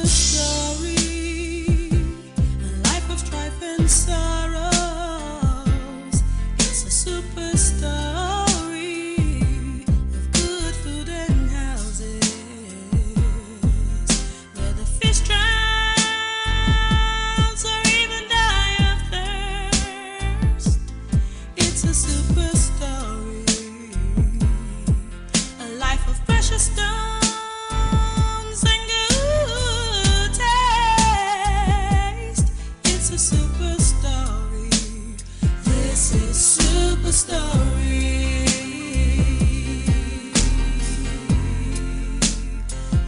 story, a life of strife and sorrows. It's a super story of good food and houses, where the fish drowns or even die of thirst. It's a super story, a life of precious stones and good taste. It's a super story. This is super story.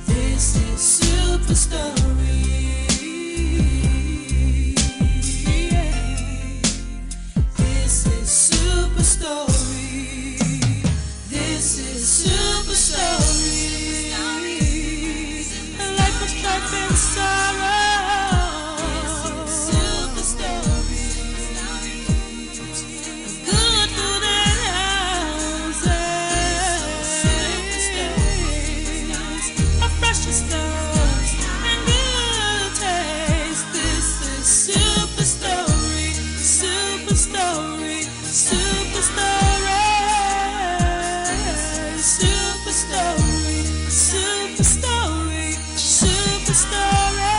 This is super story. This is super story. This is super story. A life of strife and sorrow. Super story. Good food and houses. A precious stones and good taste. This is super story. Super story. Super story. Super story. Super story. Super story.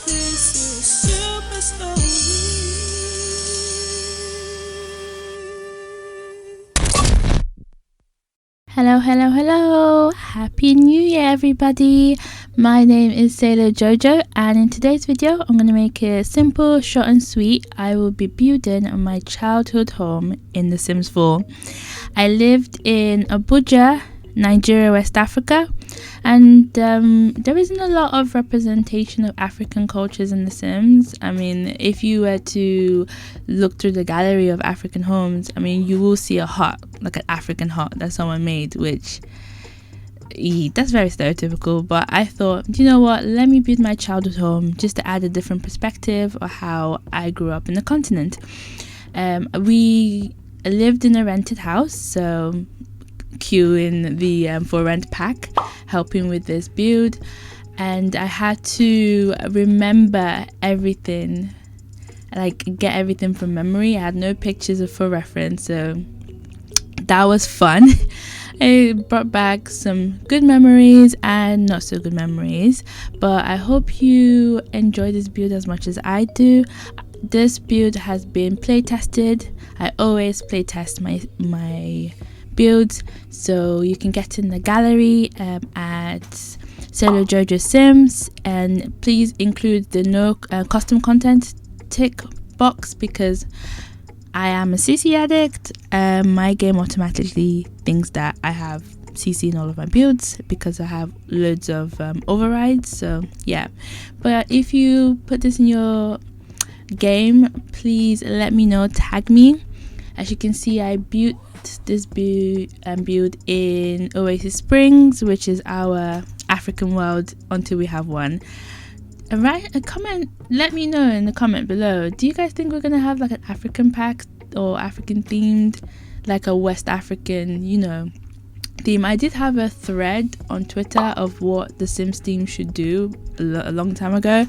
This is super story. Hello, hello, hello. Happy New Year, everybody. My name is Sailor Jojo, and in today's video, I'm going to make it simple, short and sweet. I will be building my childhood home in The Sims 4. I lived in Abuja, Nigeria, West Africa, and there isn't a lot of representation of African cultures in The Sims. I mean, if you were to look through the gallery of African homes, I mean, you will see a hut, like an African hut that someone made, which that's very stereotypical. But I thought, you know what, let me build my childhood home just to add a different perspective of how I grew up in the continent. We lived in a rented house, so Q in the for rent pack, helping with this build, and I had to remember everything, like get everything from memory. I had no pictures for reference, so that was fun. It brought back some good memories and not so good memories, but I hope you enjoy this build as much as I do. This build has been play tested. I always play test my builds, so you can get in the gallery at sailorjojosims, and please include the no custom content tick box, because I am a CC addict. My game automatically thinks that I have CC in all of my builds because I have loads of overrides. So yeah, but if you put this in your game, please let me know, tag me. As you can see, I built this build in Oasis Springs, which is our African world until we have one. Write a comment, let me know in the comment below, do you guys think we're gonna have like an African pack or African themed, like a West African, theme? I did have a thread on Twitter of what the Sims theme should do a long time ago,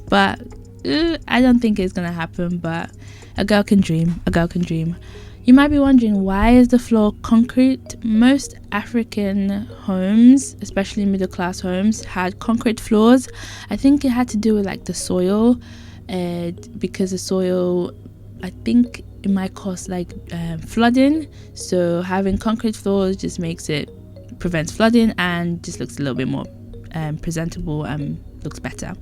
but I don't think it's gonna happen. But a girl can dream. You might be wondering, why is the floor concrete? Most African homes, especially middle class homes, had concrete floors. I think it had to do with like the soil, because the soil, I think it might cause like flooding. So having concrete floors just prevents flooding and just looks a little bit more presentable and looks better.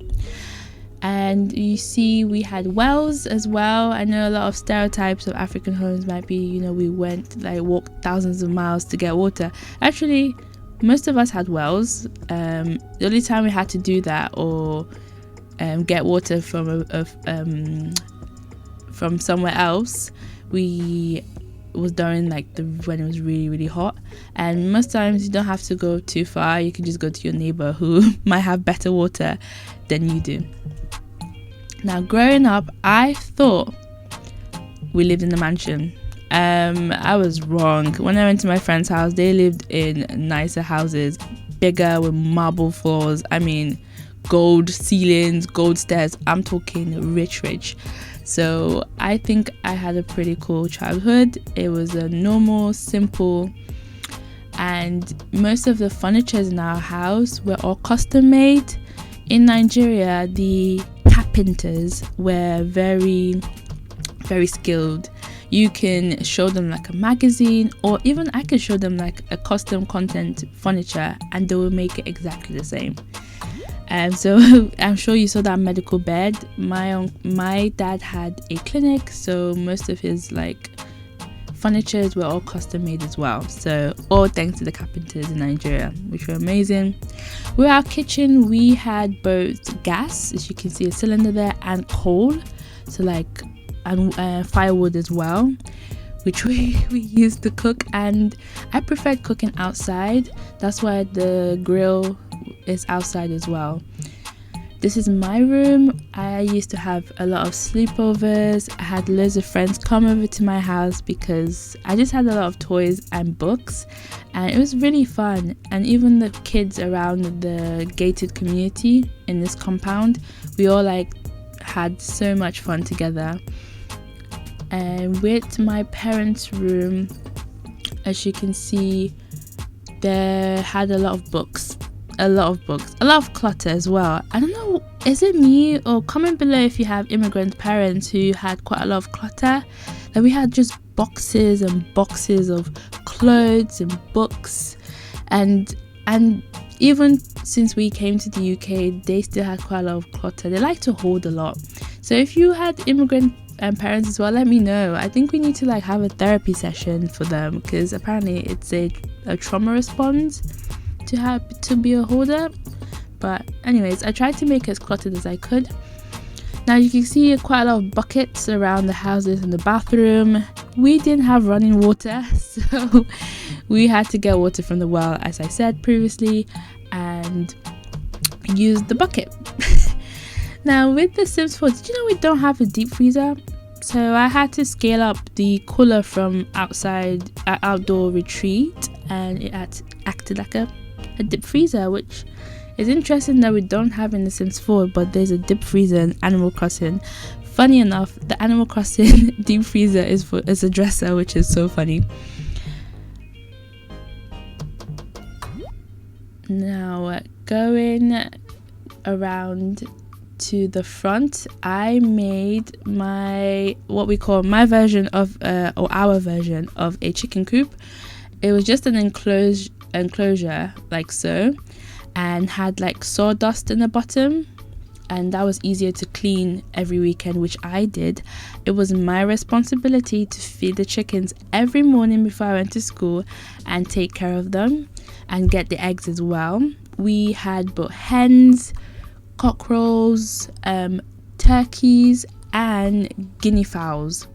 And you see we had wells as well. I know a lot of stereotypes of African homes might be, we walked thousands of miles to get water. Actually, most of us had wells. The only time we had to do that or get water from somewhere else, was during when it was really, really hot. And most times you don't have to go too far. You can just go to your neighbor who might have better water than you do. Now, growing up, I thought we lived in a mansion. I was wrong. When I went to my friend's house, they lived in nicer houses, bigger, with marble floors. I mean, gold ceilings, gold stairs. I'm talking rich. So I think I had a pretty cool childhood. It was a normal, simple, and most of the furniture in our house were all custom made. In Nigeria, the carpenters were very skilled. You can show them like a magazine, or even I can show them like a custom content furniture, and they will make it exactly the same. So I'm sure you saw that medical bed. My dad had a clinic, so most of his like furnitures were all custom made as well. So all thanks to the carpenters in Nigeria, which were amazing. With our kitchen, we had both gas, as you can see a cylinder there, and coal, so like, and firewood as well, which we used to cook. And I preferred cooking outside. That's why the grill is outside as well. This is my room. I used to have a lot of sleepovers. I had loads of friends come over to my house because I just had a lot of toys and books, and it was really fun. And even the kids around the gated community in this compound, we all like had so much fun together. And with my parents' room, as you can see, they had a lot of books, a lot of clutter as well. I don't know, is it me, or comment below if you have immigrant parents who had quite a lot of clutter. Like we had just boxes and boxes of clothes and books, and even since we came to the UK, they still had quite a lot of clutter. They like to hold a lot. So if you had immigrant parents as well, let me know. I think we need to like have a therapy session for them, because apparently it's a trauma response to be a hoarder. But anyways, I tried to make it as cluttered as I could. Now you can see quite a lot of buckets around the houses and the bathroom. We didn't have running water, so we had to get water from the well, as I said previously, and use the bucket. Now with the Sims 4, did you know we don't have a deep freezer? So I had to scale up the cooler from outdoor retreat, and it acted like a deep freezer, which is interesting that we don't have in the Sims 4, but there's a deep freezer in Animal Crossing. Funny enough, the Animal Crossing deep freezer is a dresser, which is so funny. Now going around to the front, I made what we call my version of or our version of a chicken coop. It was just an enclosure like so, and had like sawdust in the bottom, and that was easier to clean every weekend, which I did. It was my responsibility to feed the chickens every morning before I went to school and take care of them and get the eggs as well. We had both hens, cockerels, turkeys, and guinea fowls.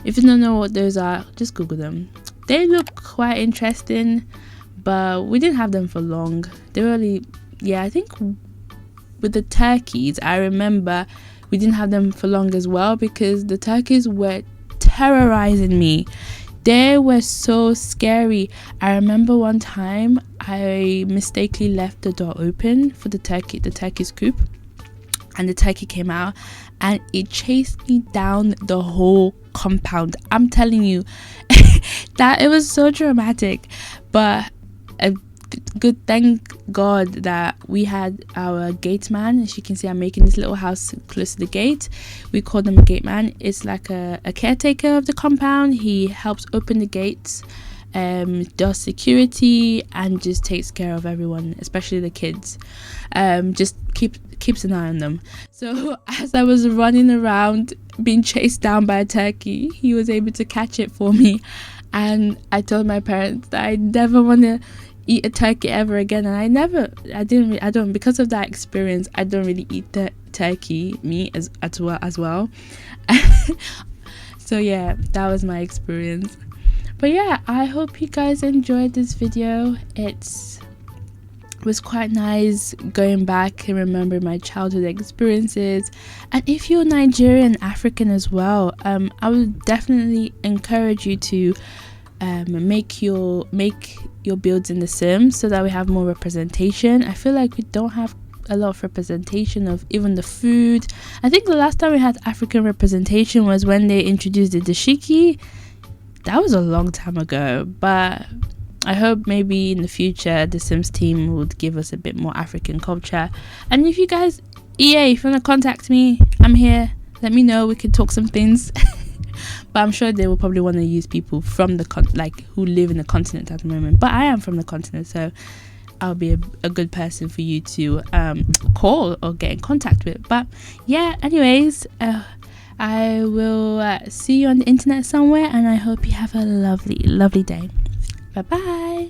If you don't know what those are, just Google them. They look quite interesting, but we didn't have them for long. They were only, I think with the turkeys, I remember we didn't have them for long as well, because the turkeys were terrorizing me. They were so scary. I remember one time I mistakenly left the door open for the turkey's coop, and the turkey came out and it chased me down the whole compound. I'm telling you, that it was so dramatic. But thank God that we had our gate man. As you can see, I'm making this little house close to the gate. We call them a gate man. It's like a caretaker of the compound. He helps open the gates, does security, and just takes care of everyone, especially the kids. Just keeps an eye on them. So as I was running around being chased down by a turkey, he was able to catch it for me. And I told my parents that I never want to eat a turkey ever again, and I don't because of that experience. I don't really eat the turkey meat as well. So yeah, that was my experience. But yeah, I hope you guys enjoyed this video. It was quite nice going back and remember my childhood experiences. And if you're Nigerian, African as well, I would definitely encourage you to make your builds in The Sims so that we have more representation. I feel like we don't have a lot of representation of even the food. I think the last time we had African representation was when they introduced the dashiki. That was a long time ago, but I hope maybe in the future the Sims team would give us a bit more African culture. And if you guys, EA, if you want to contact me, I'm here. Let me know, we can talk some things. But I'm sure they will probably want to use people from the who live in the continent at the moment. But I am from the continent, so I'll be a good person for you to call or get in contact with. But yeah, anyways, I will see you on the internet somewhere, and I hope you have a lovely day. Bye bye.